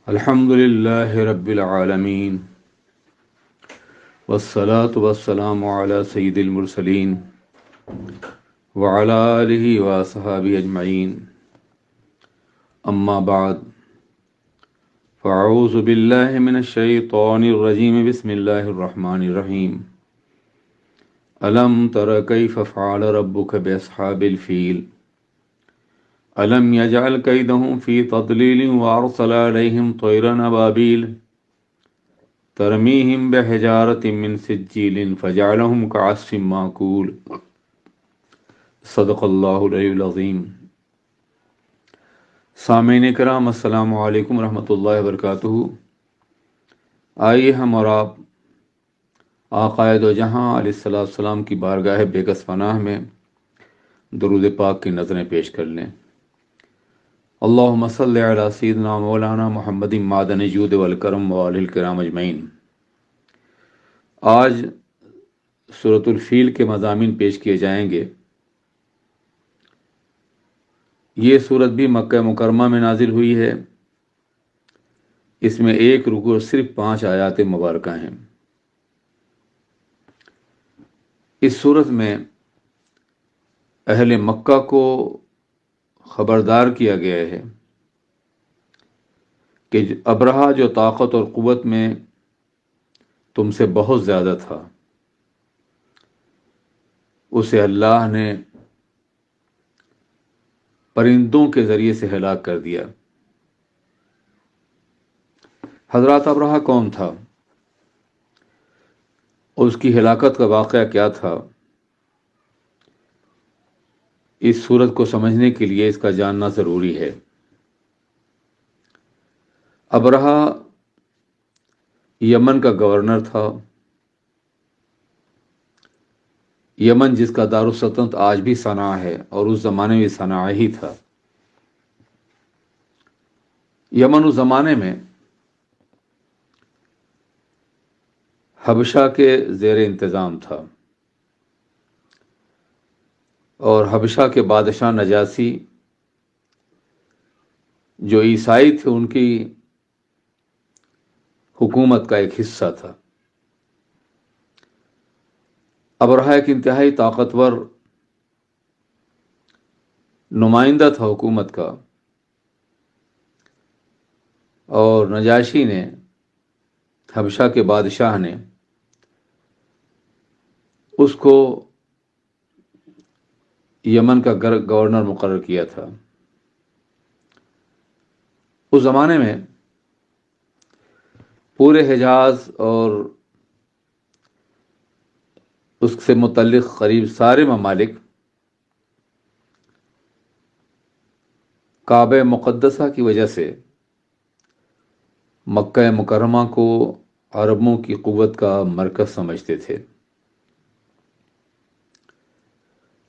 الحمد لله رب العالمين والصلاة والسلام على سيد المرسلين وعلى آله وصحابه أجمعين أما بعد فأعوذ بالله من الشيطان الرجيم بسم الله الرحمن الرحيم ألم تر كيف فعل ربك بأصحاب الفيل ألم يجعل كيدهم في تضليل وأرسل عليهم طيرا أبابيل ترميهم بحجارة من سجيل فجعلهم كعصف مأكول صدق اللہ العلی العظیم۔ سامعین کرام، السلام علیکم ورحمۃ اللہ وبرکاتہ۔ آئیے ہم اور آپ آقائے دو جہاں علیہ السلام کی بارگاہ بے کس پناہ میں درود پاک کی نظریں پیش کر لیں۔ اللہم صلی علی سیدنا مولانا محمد معدن جود والکرم وآلہ الکرام اجمعین۔ آج سورۃ الفیل کے مضامین پیش کیے جائیں گے۔ یہ سورت بھی مکہ مکرمہ میں نازل ہوئی ہے۔ اس میں ایک رکوع اور صرف 5 آیات مبارکہ ہیں۔ اس سورت میں اہل مکہ کو خبردار کیا گیا ہے کہ ابرہہ جو طاقت اور قوت میں تم سے بہت زیادہ تھا، اسے اللہ نے پرندوں کے ذریعے سے ہلاک کر دیا۔ حضرات ابرہہ کون تھا؟ اس کی ہلاکت کا واقعہ کیا تھا؟ اس صورت کو سمجھنے کے لیے اس کا جاننا ضروری ہے۔ ابرہہ یمن کا گورنر تھا۔ یمن جس کا دارالسلطنت آج بھی صنعا ہے، اور اس زمانے میں صنعا ہی تھا۔ یمن اس زمانے میں حبشہ کے زیر انتظام تھا، اور حبشہ کے بادشاہ نجاشی جو عیسائی تھے ان کی حکومت کا ایک حصہ تھا۔ ابرہہ ایک انتہائی طاقتور نمائندہ تھا حکومت کا، اور نجاشی نے، حبشہ کے بادشاہ نے اس کو یمن کا گورنر مقرر کیا تھا۔ اس زمانے میں پورے حجاز اور اس سے متعلق قریب سارے ممالک کعبہ مقدسہ کی وجہ سے مکہ مکرمہ کو عربوں کی قوت کا مرکز سمجھتے تھے۔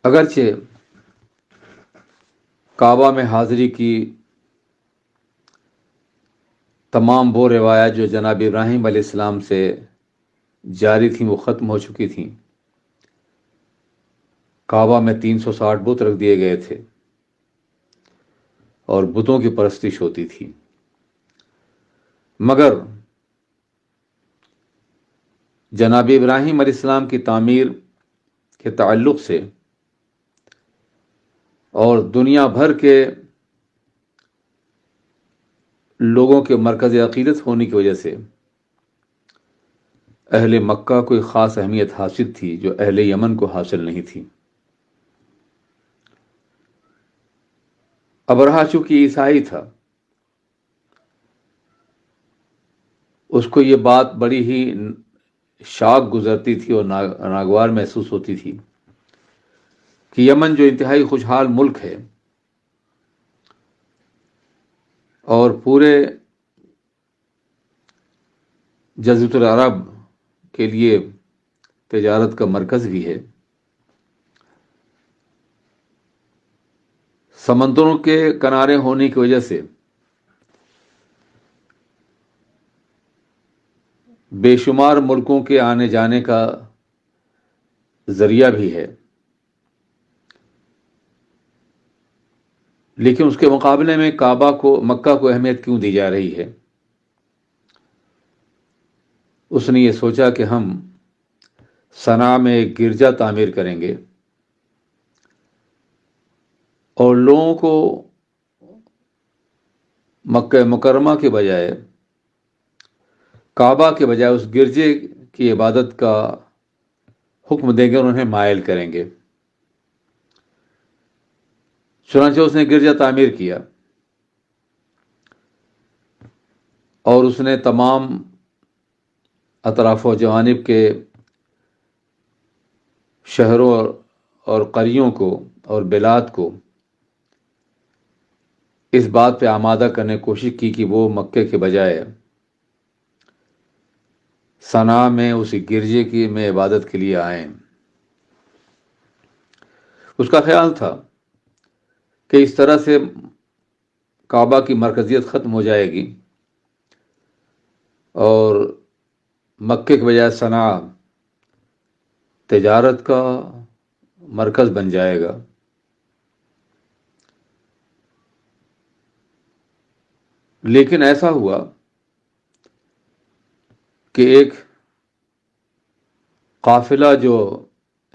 اگرچہ کعبہ میں حاضری کی تمام وہ روایات جو جناب ابراہیم علیہ السلام سے جاری تھیں وہ ختم ہو چکی تھیں۔ کعبہ میں 360 بت رکھ دیے گئے تھے اور بتوں کی پرستش ہوتی تھی، مگر جناب ابراہیم علیہ السلام کی تعمیر کے تعلق سے اور دنیا بھر کے لوگوں کے مرکز عقیدت ہونے کی وجہ سے اہل مکہ کو ایک خاص اہمیت حاصل تھی جو اہل یمن کو حاصل نہیں تھی۔ ابرہہ چونکہ عیسائی تھا، اس کو یہ بات بڑی ہی شاک گزرتی تھی اور ناگوار محسوس ہوتی تھی کہ یمن جو انتہائی خوشحال ملک ہے اور پورے جزیرۃ العرب کے لیے تجارت کا مرکز بھی ہے، سمندروں کے کنارے ہونے کی وجہ سے بے شمار ملکوں کے آنے جانے کا ذریعہ بھی ہے، لیکن اس کے مقابلے میں کعبہ کو، مکہ کو اہمیت کیوں دی جا رہی ہے؟ اس نے یہ سوچا کہ ہم صنعاء میں ایک گرجا تعمیر کریں گے اور لوگوں کو مکہ مکرمہ کے بجائے، کعبہ کے بجائے اس گرجے کی عبادت کا حکم دیں گے اور انہیں مائل کریں گے۔ چنانچہ اس نے گرجا تعمیر کیا اور اس نے تمام اطراف و جوانب کے شہروں اور قریوں کو اور بلاد کو اس بات پہ آمادہ کرنے کی کوشش کی کہ وہ مکے کے بجائے صنعاء میں اسی گرجے کی میں عبادت کے لیے آئیں۔ اس کا خیال تھا کہ اس طرح سے کعبہ کی مرکزیت ختم ہو جائے گی اور مکے کے بجائے صنعاء تجارت کا مرکز بن جائے گا۔ لیکن ایسا ہوا کہ ایک قافلہ جو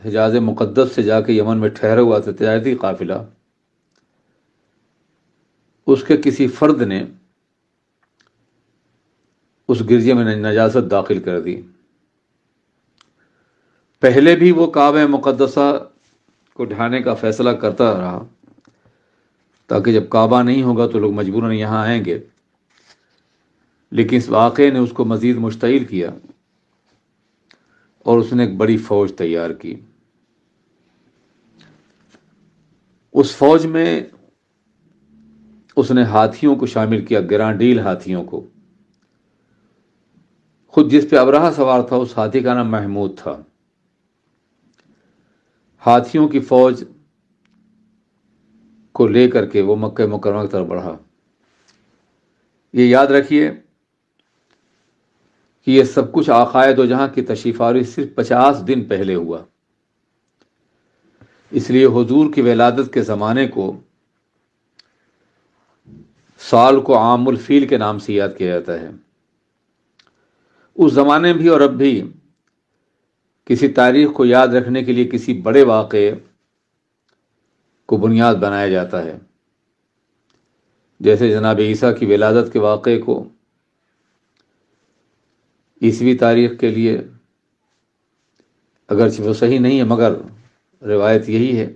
حجاز مقدس سے جا کے یمن میں ٹھہرا ہوا تھا، تجارتی قافلہ، اس کے کسی فرد نے اس گرجے میں نجاست داخل کر دی۔ پہلے بھی وہ کعبہ مقدسہ کو ڈھانے کا فیصلہ کرتا رہا تاکہ جب کعبہ نہیں ہوگا تو لوگ مجبوراً یہاں آئیں گے، لیکن اس واقعے نے اس کو مزید مشتعل کیا اور اس نے ایک بڑی فوج تیار کی۔ اس فوج میں اس نے ہاتھیوں کو شامل کیا، گرانڈیل ہاتھیوں کو۔ خود جس پہ ابرہہ سوار تھا اس ہاتھی کا نام محمود تھا۔ ہاتھیوں کی فوج کو لے کر کے وہ مکہ مکرمہ کی طرف بڑھا۔ یہ یاد رکھیے کہ یہ سب کچھ آقائے دو جہاں کی تشریف آوری صرف 50 دن پہلے ہوا، اس لیے حضور کی ولادت کے زمانے کو سال کو عام الفیل کے نام سے یاد کیا جاتا ہے۔ اس زمانے بھی اور اب بھی کسی تاریخ کو یاد رکھنے کے لیے کسی بڑے واقعے کو بنیاد بنایا جاتا ہے، جیسے جناب عیسیٰ کی ولادت کے واقعے کو عیسوی تاریخ کے لیے، اگرچہ وہ صحیح نہیں ہے مگر روایت یہی ہے۔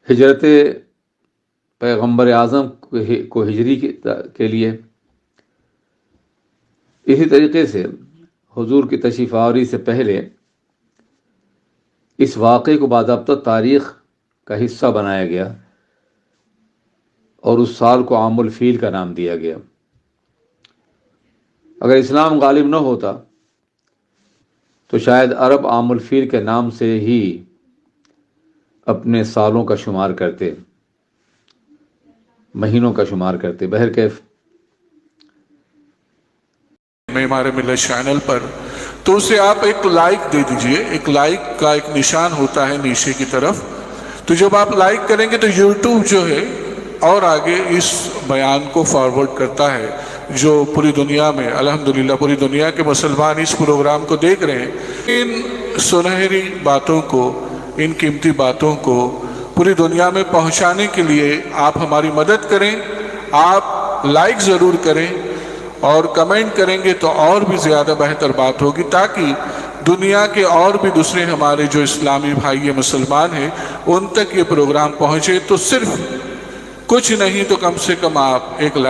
ہجرت پیغمبر اعظم کو ہجری کے لیے، اسی طریقے سے حضور کی تشریف آوری سے پہلے اس واقعے کو باضابطہ تاریخ کا حصہ بنایا گیا اور اس سال کو عام الفیل کا نام دیا گیا۔ اگر اسلام غالب نہ ہوتا تو شاید عرب عام الفیل کے نام سے ہی اپنے سالوں کا شمار کرتے، مہینوں کا شمار کرتے۔ بہرکیف ہمارے ملت چینل پر تو اسے آپ ایک لائک دے دیجئے۔ ایک لائک کا ایک نشان ہوتا ہے نیچے کی طرف، تو جب آپ لائک کریں گے تو یوٹیوب جو ہے اور آگے اس بیان کو فارورڈ کرتا ہے، جو پوری دنیا میں الحمدللہ پوری دنیا کے مسلمان اس پروگرام کو دیکھ رہے ہیں۔ ان سنہری باتوں کو، ان قیمتی باتوں کو پوری دنیا میں پہنچانے کے لیے آپ ہماری مدد کریں۔ آپ لائک ضرور کریں اور کمنٹ کریں گے تو اور بھی زیادہ بہتر بات ہوگی، تاکہ دنیا کے اور بھی دوسرے ہمارے جو اسلامی بھائی مسلمان ہیں ان تک یہ پروگرام پہنچے۔ تو صرف کچھ نہیں تو کم سے کم آپ ایک لائک